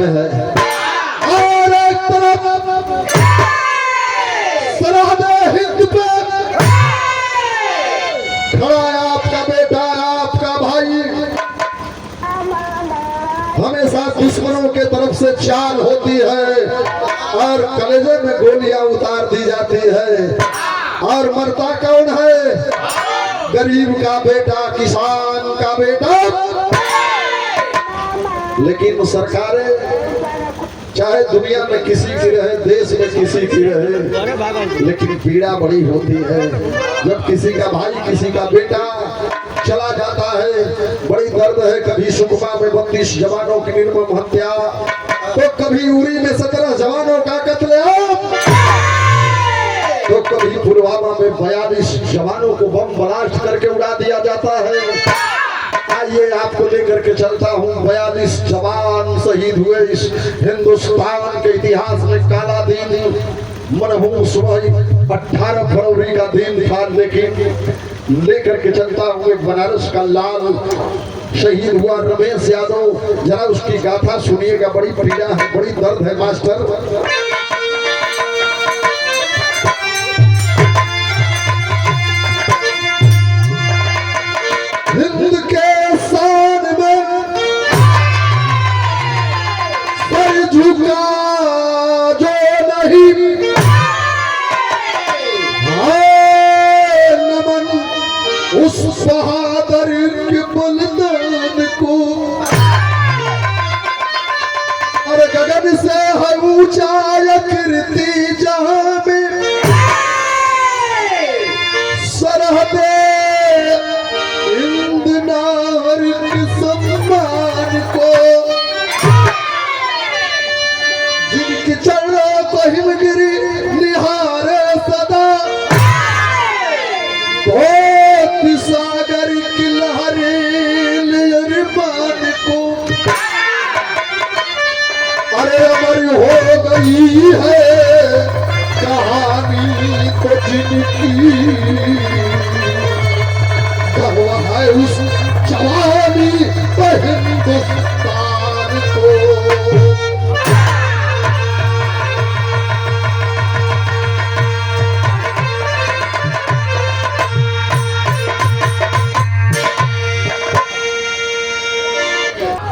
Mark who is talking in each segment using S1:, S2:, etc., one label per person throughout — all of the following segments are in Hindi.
S1: में है और एक तरफ सरहदे हिंद पे खड़ा है आपका बेटा, आपका भाई। हमेशा दुश्मनों के तरफ से चाल होती है और कलेजे में गोलियां उतार दी जाती है और मरता कौन है? गरीब का बेटा, किसान का बेटा। लेकिन सरकारें चाहे दुनिया में किसी की रहे, देश में किसी की रहे, लेकिन पीड़ा बड़ी होती है जब किसी का भाई, किसी का बेटा चला जाता है। बड़ी दर्द है। कभी सुकमा में 32 जवानों की निर्मम हत्या, तो कभी उरी में 17 जवानों का कत्लेआम, तो कभी पुलवामा में 42 जवानों को बम ब्लास्ट करके उड़ा दिया जाता है। आइए आपको लेकर के चलता हूँ। 42 जवान शहीद हुए इस हिंदुस्तान के इतिहास में। काला दिन मनहूस सुबह 18 फरवरी का दिन था, लेकिन लेकर के चलता हूँ एक बनारस का लाल शहीद हुआ रमेश यादव। जरा उसकी गाथा सुनिएगा, बड़ी पीड़ा है, बड़ी दर्द है मास्टर। हिंद के शान में सर झुका जो नहीं, नमन उस बहादुर के बलिदान को। और गगन से है ऊंचा कीर्ति जहां में सरहदे हिंद नागरिक सम्मान को। जिनके चरणों को हिमगिरी निहारे सदा, बहुत सागर की लहरें अरमान को। अरे अमर हो गई है कहानी तो जिनकी, है उस जवानी पर हिंदुस्तान को।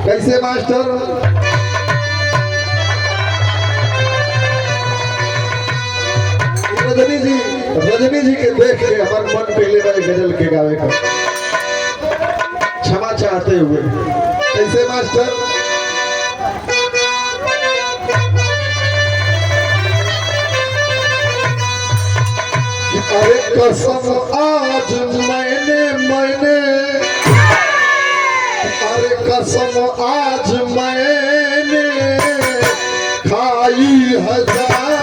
S1: कैसे मास्टर? रजनी जी के देख के हमार मन पहले वाले गजल के गावे का क्षमा चाहते हुए। कैसे मास्टर? अरे कसम आज मैंने अरे कसम आज मैंने खाई हजार।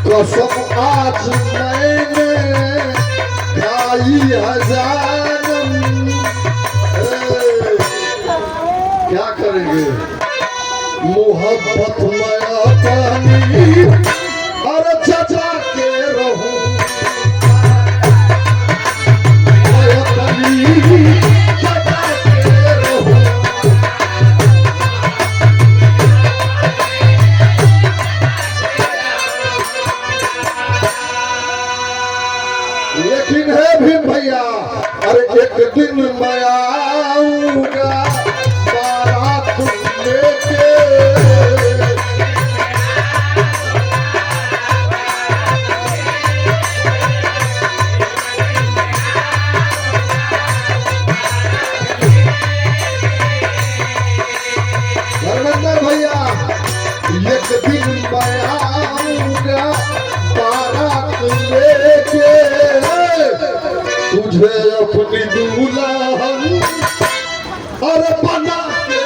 S1: कसम आज मैंने खाई हजार। क्या करेंगे? मोहब्बत माया पानी और चचा के रहूं माया पानी चचा के रहूं। लेकिन है भीम भैया, अरे एक दिन मैं आऊंगा बारात लेके। धर्मेंद्र भैया, एक दिन मैं आऊंगा बारात लेके, तुझे अपनी दुल्हन और बना के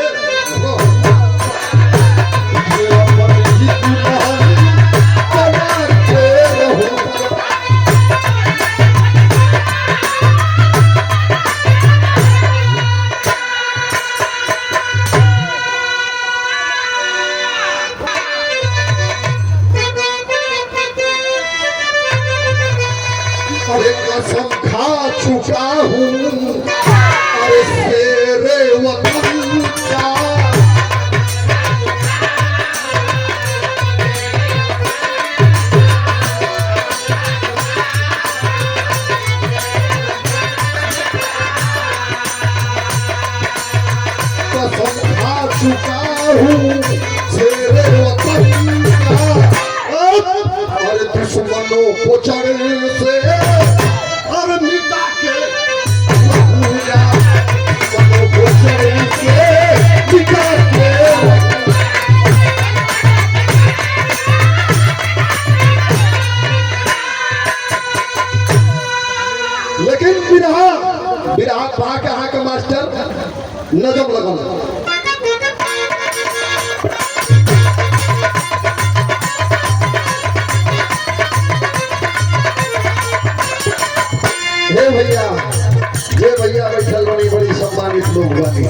S1: तुझे अपनी दुल्हन बना के रहूंगा। अरे कसम खा चुका हूँ अरे शेरे वतन का। कसम खा चुका हूँ शेरे वतन का। अरे दुश्मनों को चढ़ से और मिटा के दुश्मनों को चढ़ से मिटा के। लेकिन बिरहा बिरहा कहाँ कहाँ का मास्टर नजम लगन। हे भैया ये भैया बैठल बड़ी बड़ी सम्मानित लोग बनी।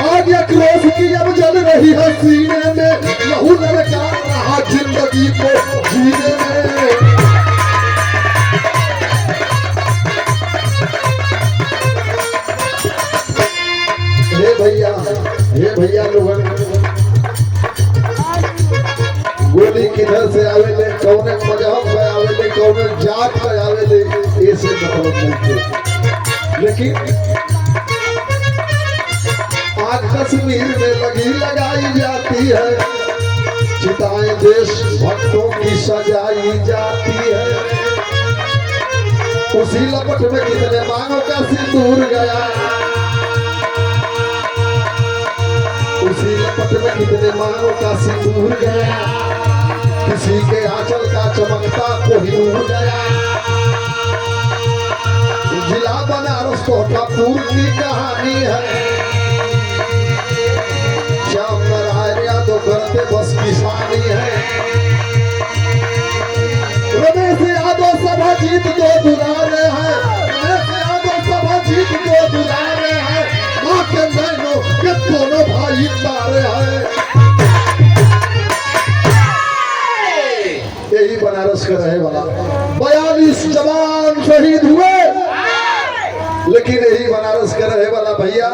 S1: आज एक रोशनी जब जल रही है सीने में लहू ललका रहा जिंदगी को जीने में। हे भैया लोगन गोली किधर से आवेले कौन मजहब में आवेले कौन जात में आवेले ऐसे मतलब नहीं। लेकिन आज कश्मीर में लगी लगाई जाती है चिताएं देश भक्तों की सजाई जाती है। उसी लपट में कितने मानव का सिंदूर गया उसी लपट में कितने मानव का सिंदूर गया। किसी के आंचल का चमकता कोहिनूर गया। जिला बनारस कोटापुर की कहानी है। श्याम नारायण यादव करते बस किसानी है। रमेश यादव सभा जीत दो दुलारे हैं। रमेश यादव सभा जीत दो दुलारे हैं। माँ के बहनों के दोनों भाई तारे हैं। यही बनारस का रहे वाला 42 जवान शहीद हुए। लेकिन यही बनारस का रहे वाला भैया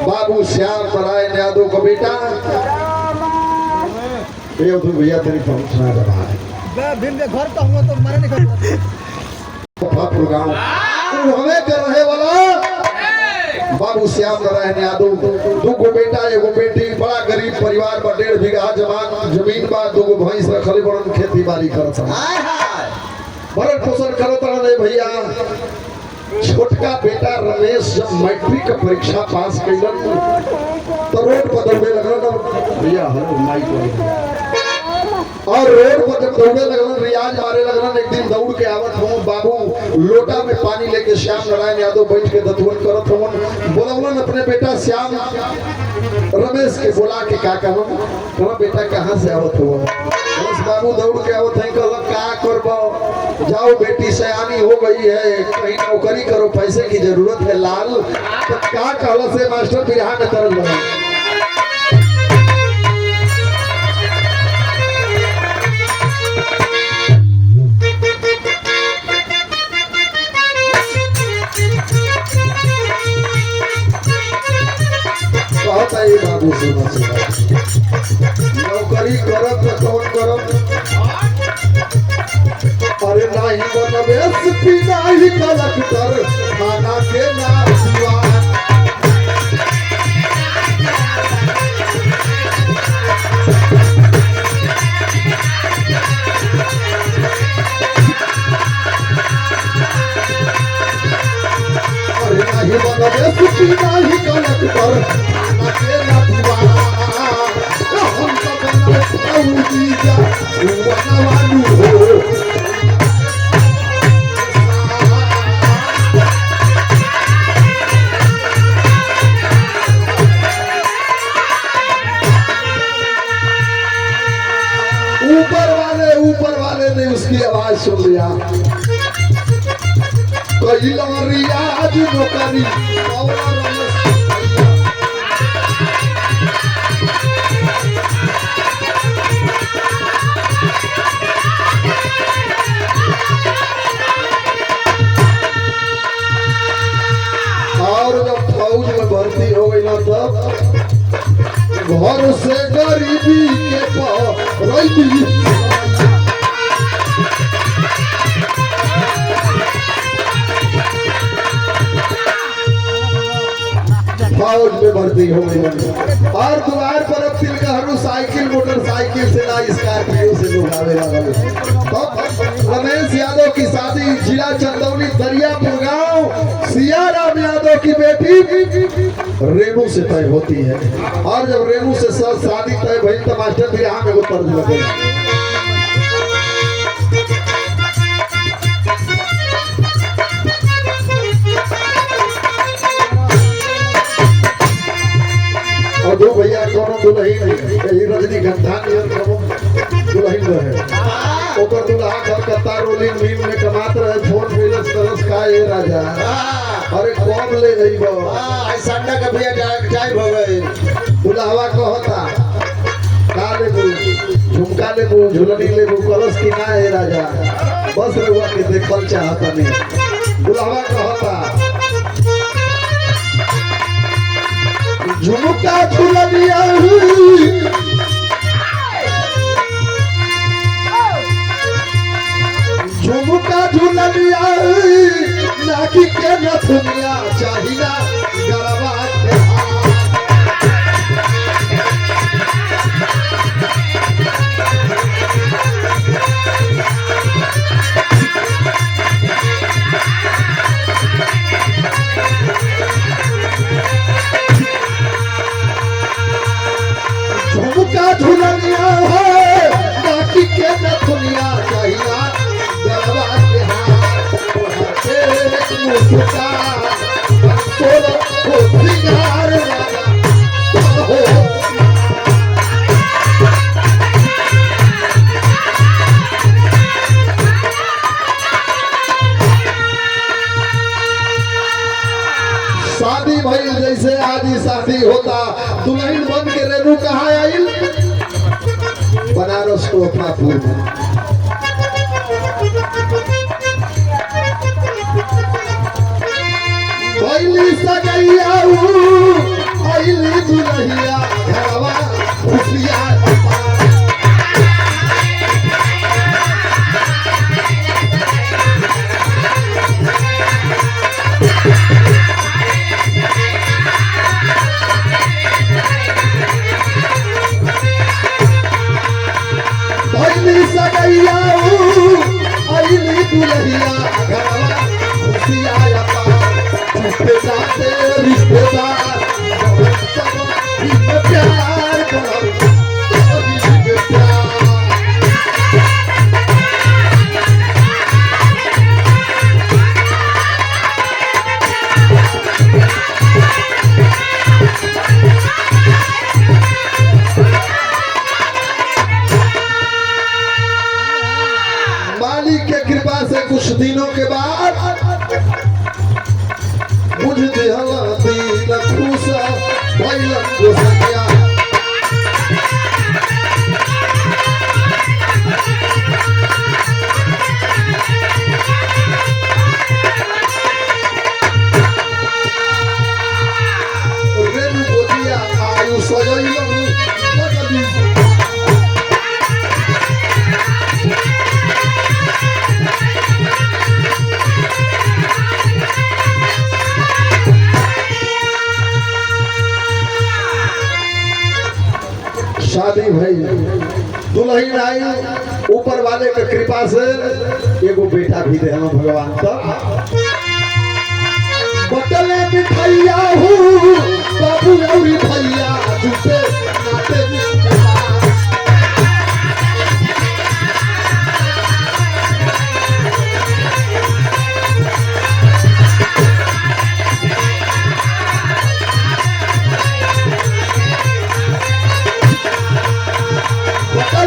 S1: बाबू श्याम नारायण यादव का बेटा भैया तेरी पहुंचना जमा है घर का हुआ तो मरे नहीं गाँव हमें कर रहे वाला बाबू श्याम नारायण यादव। दो बेटा एगो बेटी बड़ा गरीब परिवार बा। 1.5 बीघा जमीन बा। 2 भैंस रखले बड़न खेती बाड़ी करत भरण पोषण करत रहे भैया। छोटका बेटा रमेश जब मैट्रिक का परीक्षा पास कैलन तो रोड पर दौड़े लगल भैया हर माइक और रोड पर जब दौड़े लगल रियाज मारे लगल। एक दिन दौड़ के आवत हूँ बाबू लोटा में पानी लेके श्याम नारायण यादव बैठ के दतवन करत हूँ। बोलवन अपने बेटा श्याम रमेश के बोला के का कहूँ बेटा कहाँ से आवत हुआ। बाबू दौड़ के आवत है कहल का करबो जाओ बेटी सयानी हो गई है कहीं नौकरी करो पैसे की जरूरत है लाल। तो का कहल से मास्टर बिरहा में तरल लगा। बाबू नौकरी करब तो कौन करब। अरे नहीं बनबे एसपी नहीं कलेक्टर खाना के ना दीवान। अरे नहीं बनबे एसपी नहीं कलेक्टर खाना के ना दीवान। हम तो बनबे जा बनवालू हो। ऊपर वाले ने उसकी आवाज सुन लिया। कई रियाज नौकरी फौज में भर्ती हो गई ना तब घर से गरीबी के फौज में भर्ती हो गई और द्वार पर अब तिलकहरू साइकिल मोटरसाइकिल से ना स्कॉर्पियो से लोग आवे लगे। तो रमेश यादव की शादी जिला चंदौली दरियापुर गांव सियाराम यादव की बेटी रेणु से तय होती है और जब रेणु से शादी तय भई तो मास्टर भी यहाँ में वो तर्ज लगे। और दो भैया कोनो दुल्हन रजनीगंधा नियर कोनो दुल्हन रहे ओकर दुल्हा कलकत्ता रोलिंग मिल में कमात रहे फोन मिलस तरस का ए राजा अरे कौन ले गईबो
S2: संडा का भैया जाय हो गए
S1: दुल्हावा कहता का लेबू झुमका लेबू झुलनी लेबू कलश की ना है राजा बस रहुआ के देखल चाहता नहीं। दुल्हावा कहता झुमका झुलनिया झुमका झुलनिया नाकी के नथुनिया चाहिला गरबा के झुमका झुलनिया है नाकी के नथुनिया चाहिला गरबा के हाथ मुस्का तोरा हो सिंगार वाला हो शादी भइल जैसे आदि शादी होता दुल्हन बन के रेणु कहाँ आई बनारस को अपना पूर्व भइली सगैया आइली दुल्हिया घरवा खुशिया भइली सगैया आइली दुल्हिया घरवा खुशिया रिश्तेदार प्यार मालिक के कृपा से कुछ दिनों के बाद बुझ दिहला दिल खुशा भइलन गोसैया रेणु गोदिया आयु सजैलन बदली शादी भई दुल्हन आई ऊपर वाले के कृपा से एगो बेटा भी दे भगवान तक बटले मिठैया हूँ बाबू गौरी भैया झूठे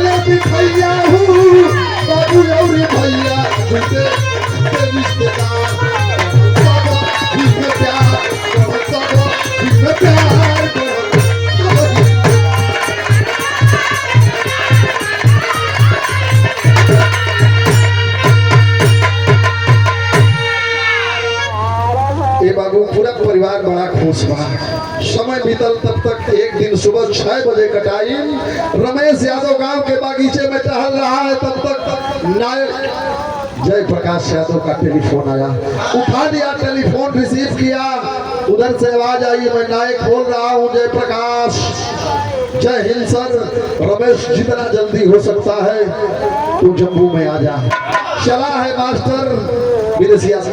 S1: नाते भैया हूँ बाबू और भैया झूठे रिश्तेदार प्यार प्यार अफसोस बा। समय बीतल तब तक एक दिन सुबह 6 बजे का टाइम रमेश यादव गांव के बागीचे में टहल रहा है, तब तक नायक जय प्रकाश यादव का टेलीफोन आया। उठा दिया, टेलीफोन रिसीव किया, उधर से आवाज आई, मैं नायक बोल रहा हूँ जय प्रकाश। जय हिंद सर, रमेश जितना जल्दी हो सकता है तू जम्मू में आ जा। चला है मास्टर मेरे सियासी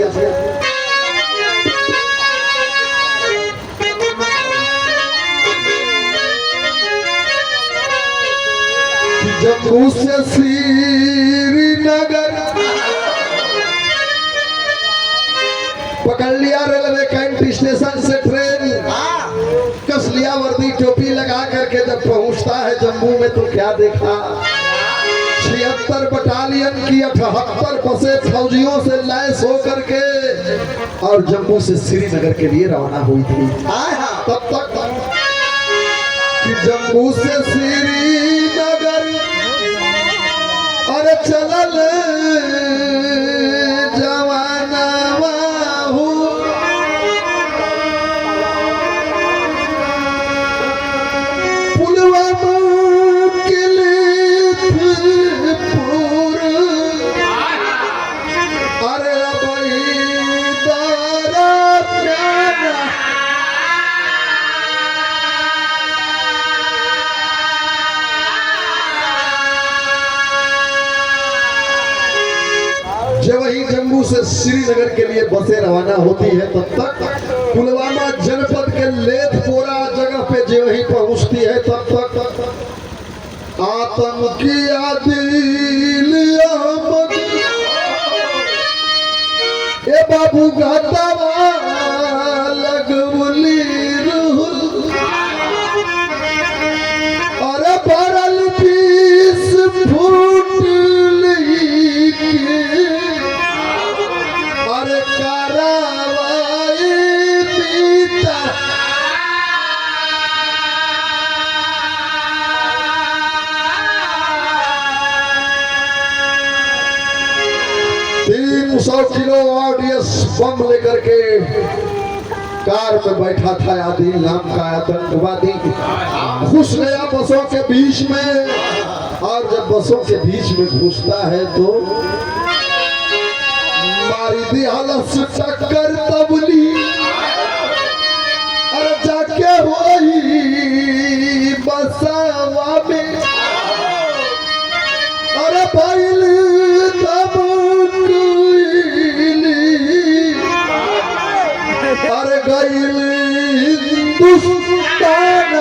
S1: जम्मू से श्रीनगर पकड़ लिया रेलवे कैंट स्टेशन से ट्रेन, कस लिया वर्दी टोपी लगा करके जब पहुंचता है जम्मू में तो क्या देखा, 76 बटालियन की 78 बसें फौजियों से लैस होकर के और जम्मू से श्रीनगर के लिए रवाना हुई थी। तब तक कि जम्मू से श्रीनगर अरे चलल जवाना पुलवामा के अरे जब वही जम्मू से श्रीनगर के लिए बसें रवाना होती है तब तक पुलवामा जनपद के लेथपोरा जगह पे जो वही पहुंचती है तब तक आतंकी आदिल अहमद ए बाबू गातावा लगवली रुहुल अरे बरल 20 फुट अरे करावाई पीता $300 किलो ऑडियंस बम लेकर के कार में बैठा था आदिल नाम का आतंकवादी, घुस गया बसों के बीच में और जब बसों के बीच में घुसता है तो मारी दी हालत से टक्कर तबली अरे जाके वही बसावा में अरे बैल तब अरे गईल हिंदुस्तान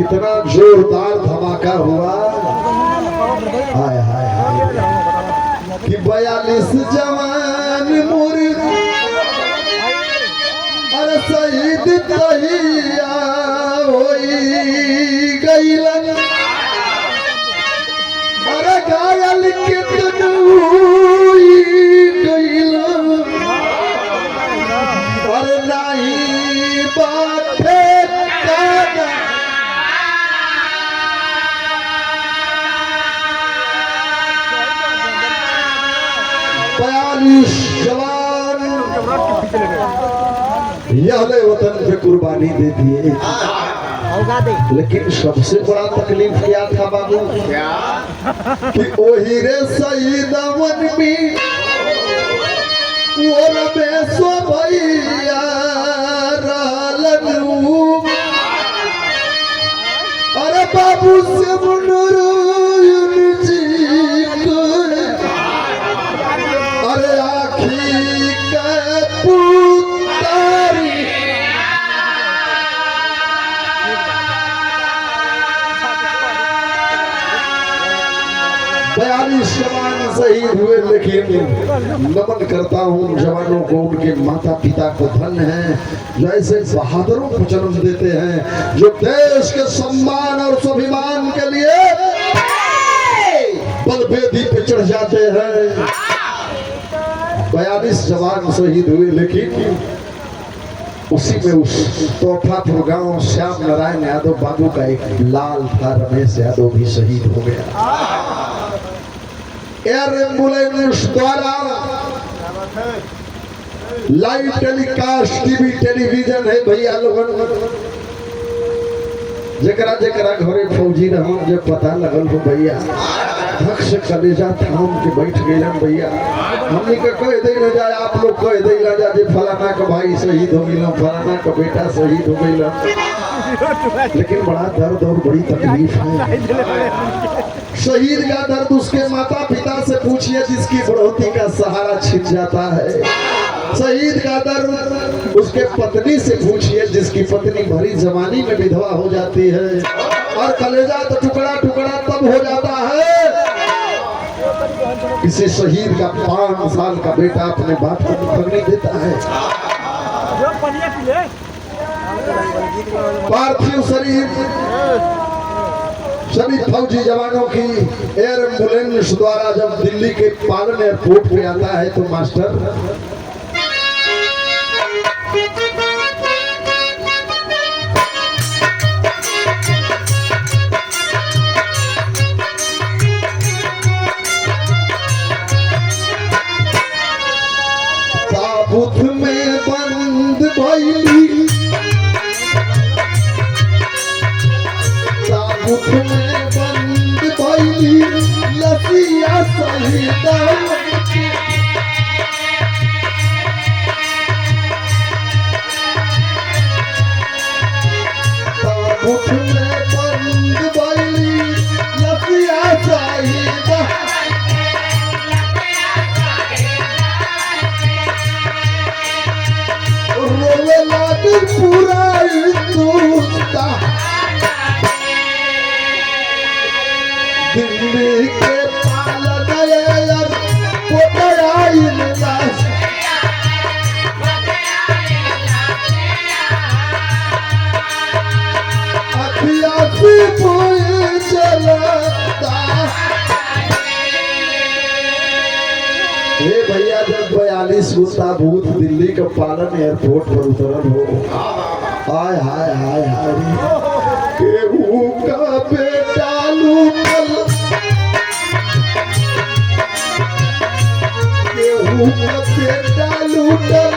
S1: इतना जोरदार धमाका हुआ हाय हाय हाय कि 42 जवान मुर्द अरे शहीद तहिया होई गईलन अरे घायल कितनु गईलन अरे नहीं बाटे काना 42 जवान यह वतन पे कुर्बानी दे दिए, लेकिन सबसे बड़ा तकलीफ क्या था बाबू कि ओही रे शहीदवन में वो रमेशो भैया रहलन अरे बाबू से मनोरंजन जी को अरे आखी के पुतारी 42 जवान शहीद हुए, लेकिन नमन करता हूँ जवानों को, उनके माता पिता को धन्य है जो ऐसे बहादुरों को जन्म देते हैं जो देश के सम्मान और स्वाभिमान के लिए बलवेदी पे चढ़ जाते हैं। 42 जवान शहीद हुए, लेकिन उसी में उस तोहफापुर गांव श्याम नारायण यादव बाबू का एक लाल था, रमेश यादव भी शहीद हो गया। एयर एम्बुलेंस द्वारा लाइव टेलीकास्ट टीवी टेलीविजन है भैया लोगन, जकरा जकरा घरे फौजी रहो जो पता लगल हो भैया, धक से कलेजा थाम के बैठ गए भैया। हमने के कह दे न जाए, आप लोग कह दे न जाए फलाना का भाई शहीद हो गया, फलाना का बेटा शहीद हो गया, लेकिन बड़ा दर्द और बड़ी तकलीफ है। शहीद का दर्द उसके माता पिता से पूछिए जिसकी बढ़ोती का सहारा छिन जाता है। शहीद का दर्द उसके पत्नी से पूछिए जिसकी पत्नी भरी जवानी में विधवा हो जाती है। और कलेजा तो टुकड़ा टुकड़ा तब हो जाता है किसी शहीद का 5 साल का बेटा अपने बाप को पकड़ी देता है। पार्थिव शरीर सभी फौजी जवानों की एयर एम्बुलेंस द्वारा जब दिल्ली के पालन एयरपोर्ट पे आता है तो मास्टर ताबूत में बंद भइली, ताबूत में बंद भइली लसिया शहीदा, ताबूत में बंद भइली लसिया शहीदा। रोवे लागे पूरा हिंदुस्तान, दिल्ली के पालन यार कोटराइन लाश, अखिया से बोए चलता। हे भैया जब 42 ताबूत दिल्ली के पालन एयरपोर्ट पर उतरल हो, हाय हाय हाय हाय केहू का बेटा लूटल, केहू का बेटा लूटल,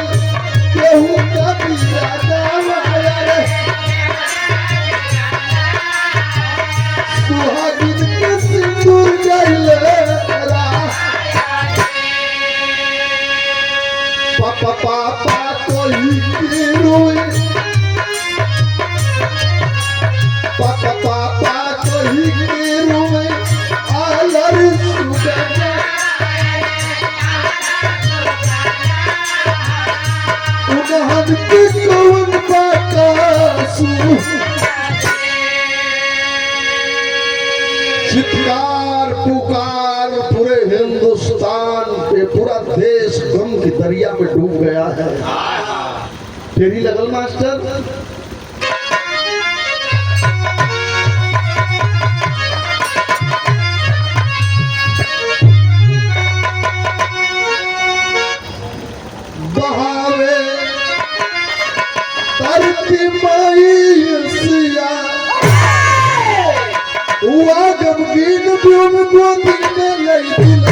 S1: केहू का बिरादा वाला, सुहागिन के सिंदूर गइले पापा पापा कोई की रोए, पापा पापा कोई की रोए आलर सुगंध, उन्हन के कौन बाकासु, चित्कार पुकार पूरे हिंदुस्तान पे, पूरा देश गम की दरिया में डूब गया है। फेरी लगल मास्टर बहावे तरती मैसिया, हुआ गमगीन ब्यूम गोदी में लई दिला,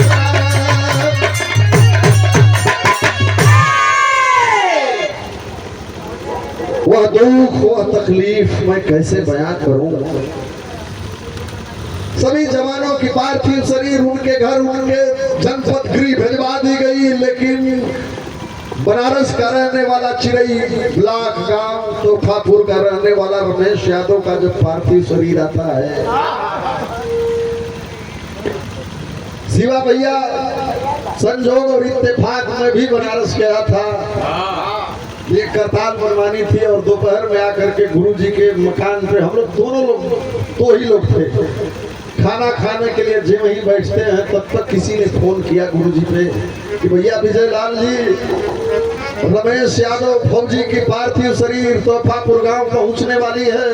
S1: वह दुख वह तकलीफ मैं कैसे बयां करूं। सभी जवानों की पार्थिव शरीर उनके घर उनके जनपद गृह भिजवा दी गई, लेकिन बनारस का रहने वाला चिरई ब्लॉक गांव तोहफापुर का रहने वाला रमेश यादव का जब पार्थिव शरीर आता है, शिवा भैया संजोग और इत्तेफाक में भी बनारस गया था। ये करताल बनवानी थी और दोपहर में आकर के गुरुजी के मकान पे हम लोग दोनों लोग 2 ही लोग थे, खाना खाने के लिए जो वहीं बैठते हैं तब तक किसी ने फोन किया गुरुजी पे कि भैया विजय लाल जी, रमेश यादव फौजी की पार्थिव शरीर तोहफापुर गांव पहुंचने वाली है,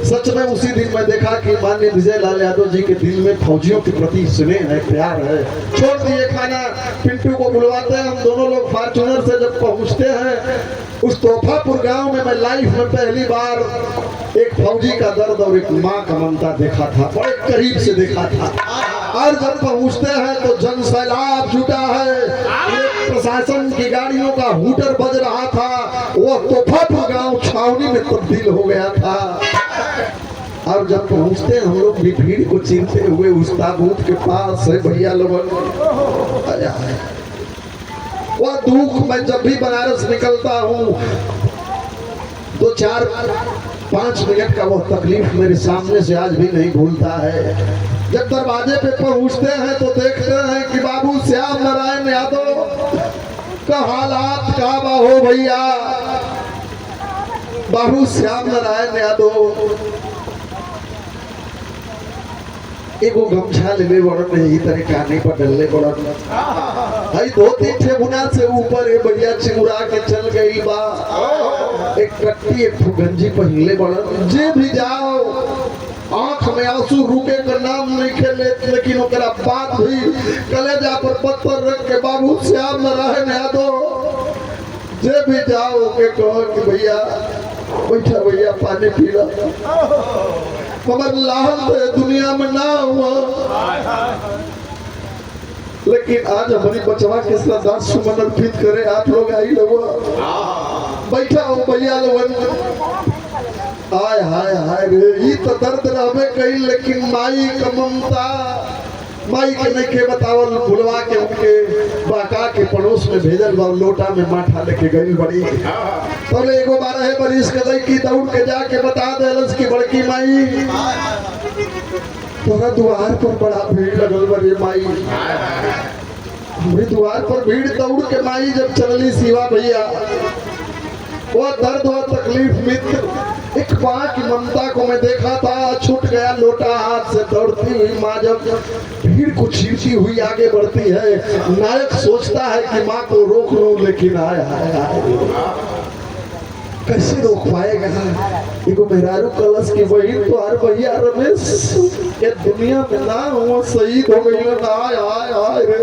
S1: सच में उसी दिन मैं देखा कि माननीय विजय लाल यादव जी के दिल में फौजियों के प्रति स्नेह है, प्यार है। छोड़ दिए खाना, पिंटू को बुलवाते हैं, हम दोनों लोग फॉर्च्यूनर से जब पहुंचते हैं उस तोहफापुर गांव में, मैं लाइफ में पहली बार एक फौजी का दर्द और एक माँ का ममता देखा था, बड़े करीब से देखा था। और जब पहुंचते हैं तो जन सैलाब जुटा है, एक प्रशासन की गाड़ियों का हूटर बज रहा था, वो तोहफापुर गांव छावनी में तब्दील हो गया था। और जब पहुंचते हैं हम लोग भी भीड़ को चीरते हुए उस ताबूत के पास है, भैया लोगों वह दुख, मैं जब भी बनारस निकलता हूँ तो 4-5 मिनट का वो तकलीफ मेरे सामने से आज भी नहीं भूलता है। जब दरवाजे पे पहुंचते हैं तो देखते हैं कि बाबू श्याम नारायण यादव का हालात का हो भैया, बाबू श्याम नारायण यादव एगो गमछा ले बड़न यही तरह काने पर डलले बड़न, भाई धोती ठेबुना से ऊपर ये बढ़िया चिंगुरा के चल गई बा, एक कट्टी एक गंजी पहले बड़न। जे भी जाओ आंख में आंसू रुके का नाम नहीं खेले, लेकिन ओकरा बात भी कलेजा पर पत्थर रख के बाबू श्याम नारायण यादव जे भी जाओ के कहो कि भैया बैठा भैया पानी पी ला, मगर लाल दुनिया में ना हुआ। लेकिन आज हमारी बचवा के श्रद्धा सुमन अर्पित करे आप लोग आई लोग बैठा हो भैया लोगन, हाय हाय हाय रे, ये तो दर्द रहबे कई, लेकिन माई का ममता, माई के नहीं के बतावल बुलवा के उनके बाका के पड़ोस में भेजल बा, लोटा में माठा लेके गई बड़ी, तो एगो 12 बरिस के लड़की दौड़ के जाके बता देलस की बड़की माई तोरा द्वार पर बड़ा भीड़ लगल बड़ी माई, हमारे द्वार पर भीड़ दौड़ के माई जब चलली शिवा भैया, वो दर्द व तकलीफ मित्र एक माँ की ममता को मैं देखा था, छूट गया लोटा हाथ से, दौड़ती हुई माँ जब भीड़ को चीरती हुई आगे बढ़ती है, नायक सोचता है कि माँ को रोक लूं, लेकिन आए आए आए कैसे रोक पाएगा। एगो मेहरारू कलश की बहन तो हर भैया रमेश के दुनिया में ना हुआ, शहीद हो गई ना, आए आए आए रे।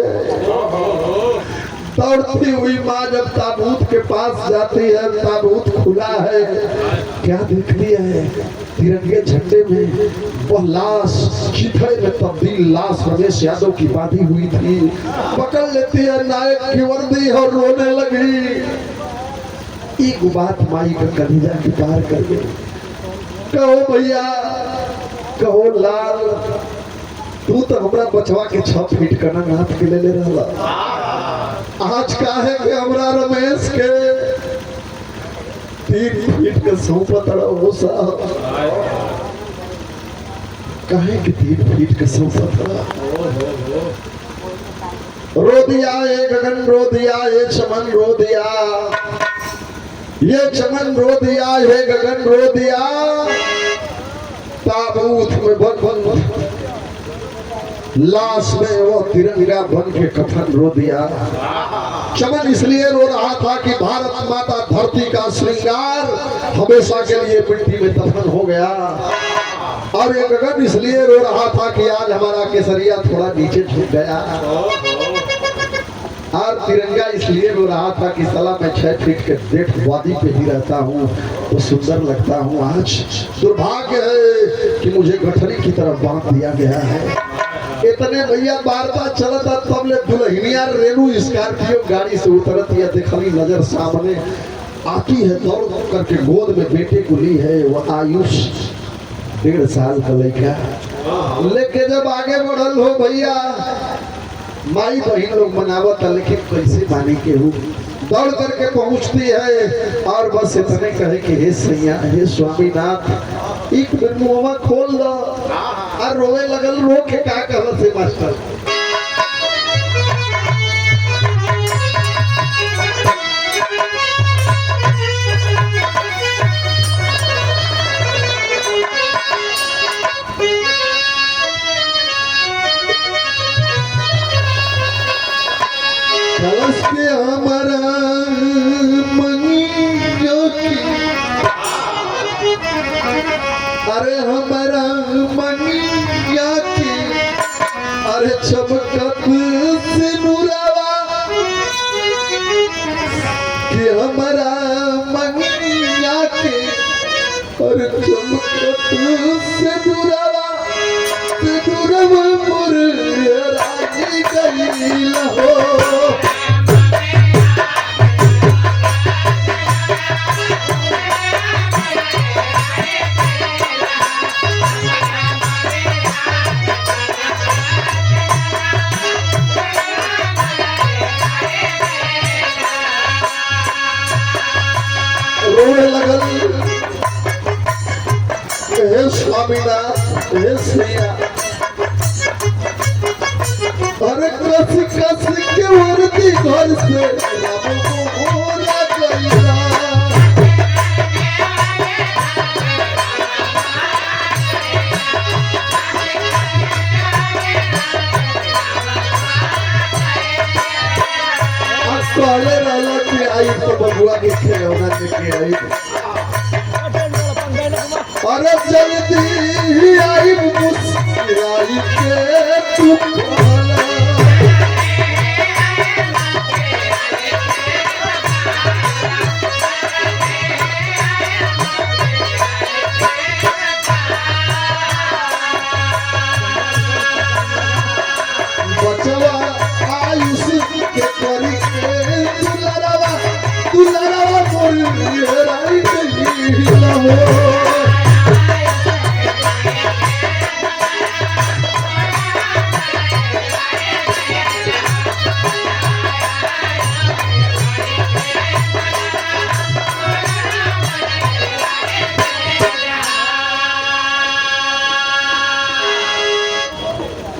S1: दौड़ती हुई माँ जब ताबूत के पास जाती है, ताबूत खुला है, क्या देखती है, तिरंगे झंडे में वह लाश चिथड़े में तब्दील लाश रमेश यादव की बांधी हुई थी, पकड़ लेती है नायक की वर्दी और रोने लगी। एक बात माई का कलीजा की पार कर गई, कहो भैया कहो लाल, तू तो हमरा बचवा के 6 फीट का नाथ के ले रहा, आज का है कि हमरा रमेश के 3 फीट के सौंपत रहो साहब, कहे कि 3 फीट के सौंपत रो दिया, ये गगन रो दिया, ये चमन रो दिया, ये चमन रो दिया, ये गगन रो दिया, ताबूत में बंद लाश में वो तिरंगा बन के कफन रो दिया। चमन इसलिए रो रहा था कि भारत माता धरती का श्रृंगार हमेशा के लिए मिट्टी में दफन हो गया, और ये गगन इसलिए रो रहा था कि आज हमारा केसरिया थोड़ा नीचे झुक गया, और तिरंगा इसलिए रो रहा था कि साला मैं 6 फीट के डेढ़ वादी पे ही रहता हूँ तो सुंदर लगता हूँ। आज दुर्भाग्य है कि मुझे गठरी की तरफ बांध दिया गया है। इतने भैया वार्ता चलता तब ले दुल्हनिया रेनू स्कॉर्पियो गाड़ी से उतरती है, देखली नजर सामने आती है, दौड़ करके गोद में बेटे को ली है, वो आयुष 1.5 साल का लड़का लेके जब आगे बढ़ल हो भैया, माई बहन लोग मनावत है, लेकिन कैसे मानी के हूँ, दौड़ करके पहुंचती है और बस इतने कहे कि हे सैया हे स्वामीनाथ एक मिनट मुँह खोल दो, और रोवे लगल, रो के का कहल से मास्टर कलश के हमारा मन जो की, अरे चमकत सिनुरवा कि हमारा मंगिया के और चमकत सिनुरवा सिनुरवा मोर राजी गईल हो रोने लगल हे स्वामीनाथ हे श्रेया अरे कस के वर्दी घर से राम को होना गईला कहले रहला कि आई तो बबुआ के खिलौना लेके आई अरे जल्दी ही आई मुस्कुराई के तू कहला बचवा आयुष के करी के दुलारावा मोर राई गईला हो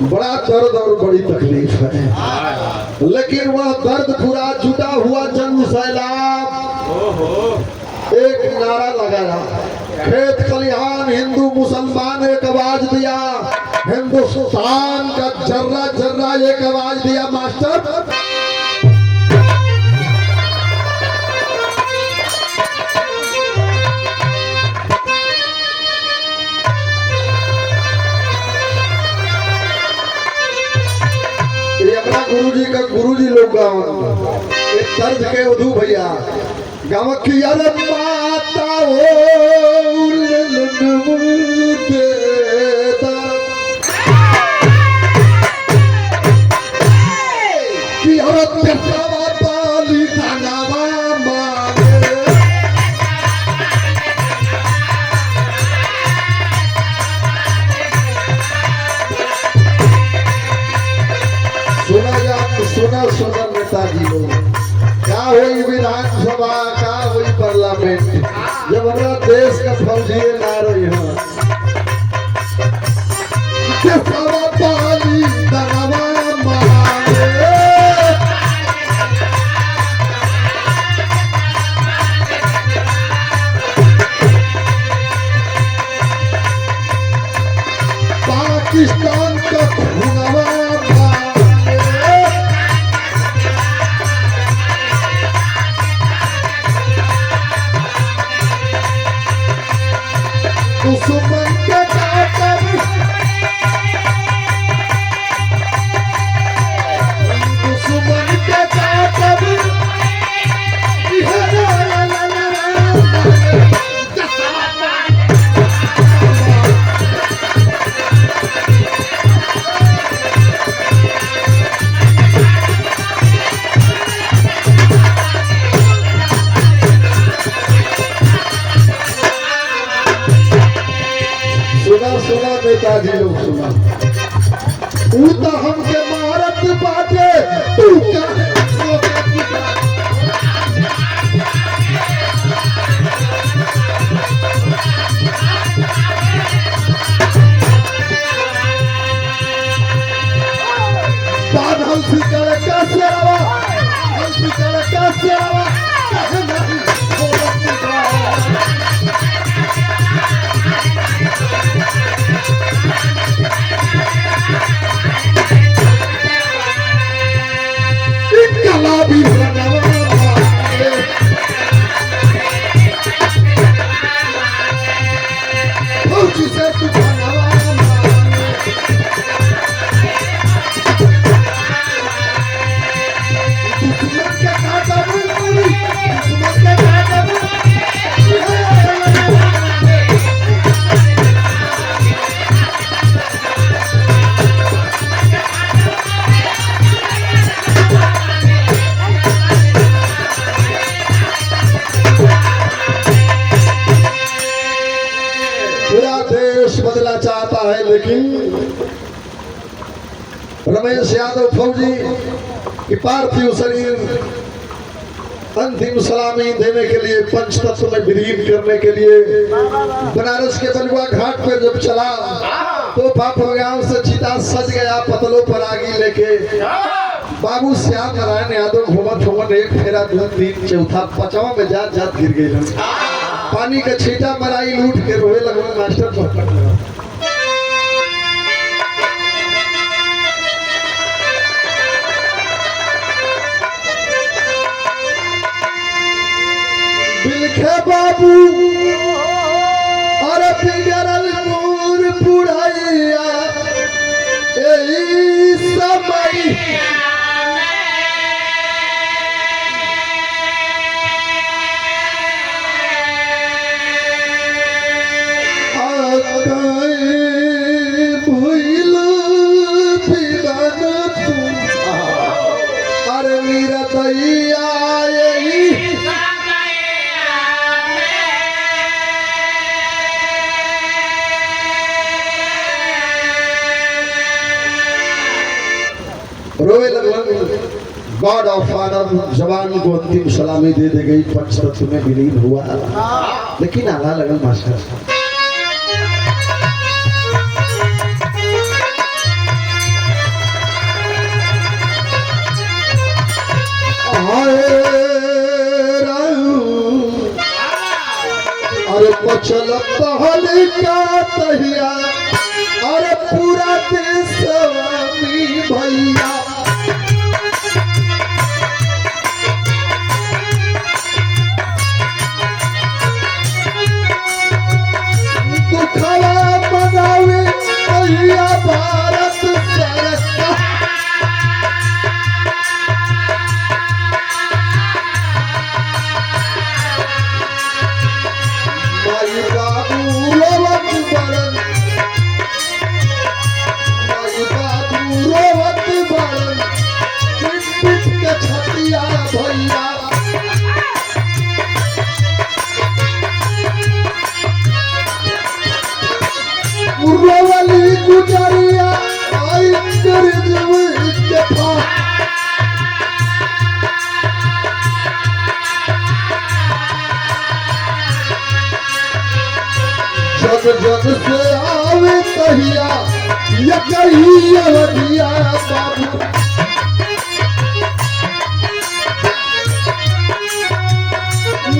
S1: बड़ा दर्द और बड़ी तकलीफ है लेकिन वह दर्द पूरा जुटा हुआ जन्म सैलाब एक नारा लगाया खेत खलिहान हिंदू मुसलमान एक आवाज दिया हिंदुस्तान का जर्रा जर्रा एक आवाज दिया मास्टर गुरुजी लोग गाँव एक तर्ज के उधू भैया गाँव की अरे माता की औरत पाली धनावा मांगे सुना सुना नेताजी लोग क्या हुई विधानसभा क्या हुई पार्लियामेंट जब हमारा देश का फौजी ना रही है पाली दरवा मांगे पाकिस्तान का खुनवा दुश्मन के काटब दुश्मन के काटब सुना नेताजी लोग सुना तू तो हमके मारत बाटे तू हंसी करे कैसे आवा हंसी करे कैसे आवा भी फौजी से तू रमेश यादव फौजी की पार्थिव शरीर अंतिम सलामी देने के लिए पंचतत्व में विलीन करने के लिए बनारस के बलुआ घाट पर जब चला तो पापड़ गांव से चिता सज गया, पतलों पर आगी लेके बाबू श्याम नारायण यादव घूमत एक फेरा 2 3 चौथा 5वां में जात गिर गई। पानी का छींटा मराई लूट के रोए लगन मास्टर पकड़ लगा। बिलखे बाबू और बिगड़ल पूर पुरैया एही समय भूल बिगन तुम अरे मेरा दैया रोए लगन। गॉड ऑफ फादर जवान को अंतिम सलामी दे गई, पंचतत्व में विलीन हुआ, लेकिन आला लगन मास्टर अरे पचल पहल का तहिया अरे पूरा देश स्वामी भैया दुखला मनावे भैया भारत सरकार माई बाबू रोवत बरन रोवत बरन पिट पिट के छतिया भैया रोवली गुजरिया आई कर जब के पास जग जग से आवे तहिया ये कही अवधिया बाबू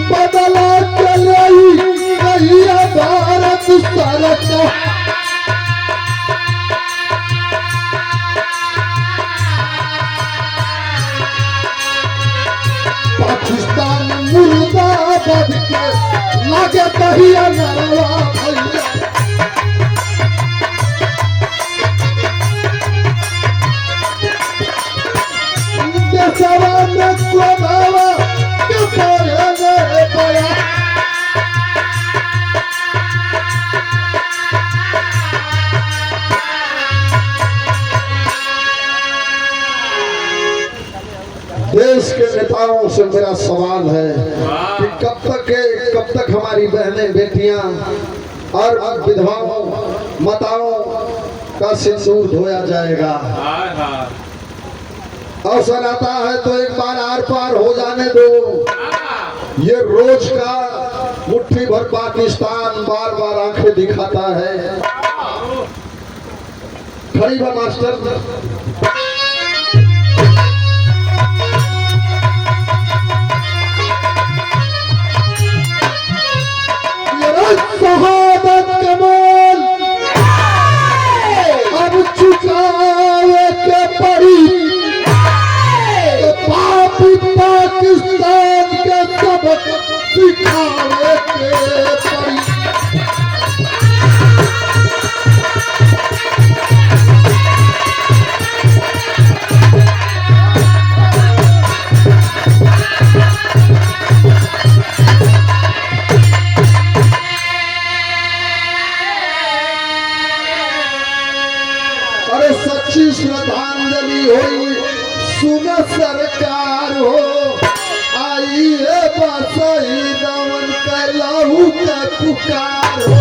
S1: बदला चलई कहिया भारत सरकार पाकिस्तान मुर्दाबाद के लागे कहिया नरवा भैया देशवा में स्वभावा के पहले पया देश के नेताओं से मेरा सवाल है कि कब तक हमारी बहनें बेटियां और विधवाओं माताओं का सिंदूर धोया जाएगा। अवसर आता है तो एक बार आर पार हो जाने दो। ये रोज का मुट्ठी भर पाकिस्तान बार बार आंखें दिखाता है। खड़ी बा मास्टर शहादत कमाल अब चुकावे के पड़ी तो पापी पाकिस्तान के सबक सिखावे के पड़ी। अरे सच्ची श्रद्धांजलि हुई सुन सरकार हो आइए बसई दमन कर लहू का पुकार हो।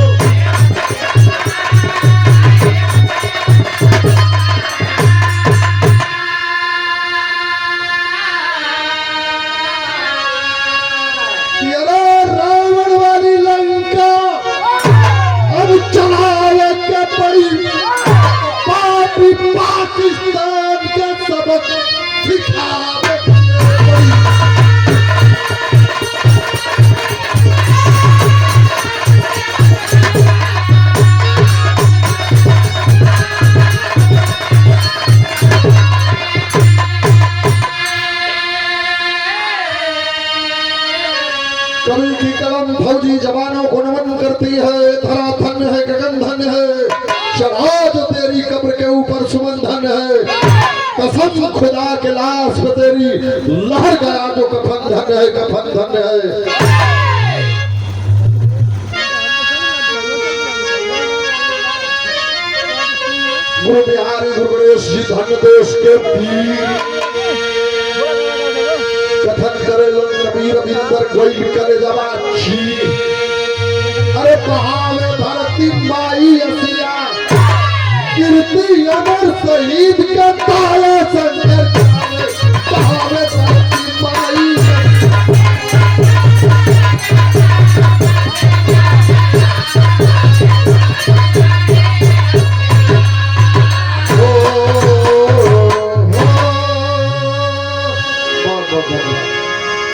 S1: खानदान का सबक सिखावे। कवि की कलम फौजी जवानों को नमन करती है। धरा धन्य है, गगन धन्य है, चढ़ा जो तेरी कब्र के ऊपर सुमन धन्य है। कसम खुदा के लाश पे तेरी लहर गया जो कफन धन्य है, कफन धन्य है। गुरु बिहारी गुरु गणेश जी धन्य देश के पीर। कथन करे कबीर बिंदर कोई करे जवाची। अरे बहावे धरती माई असिया कीर्ति अमर शहीद का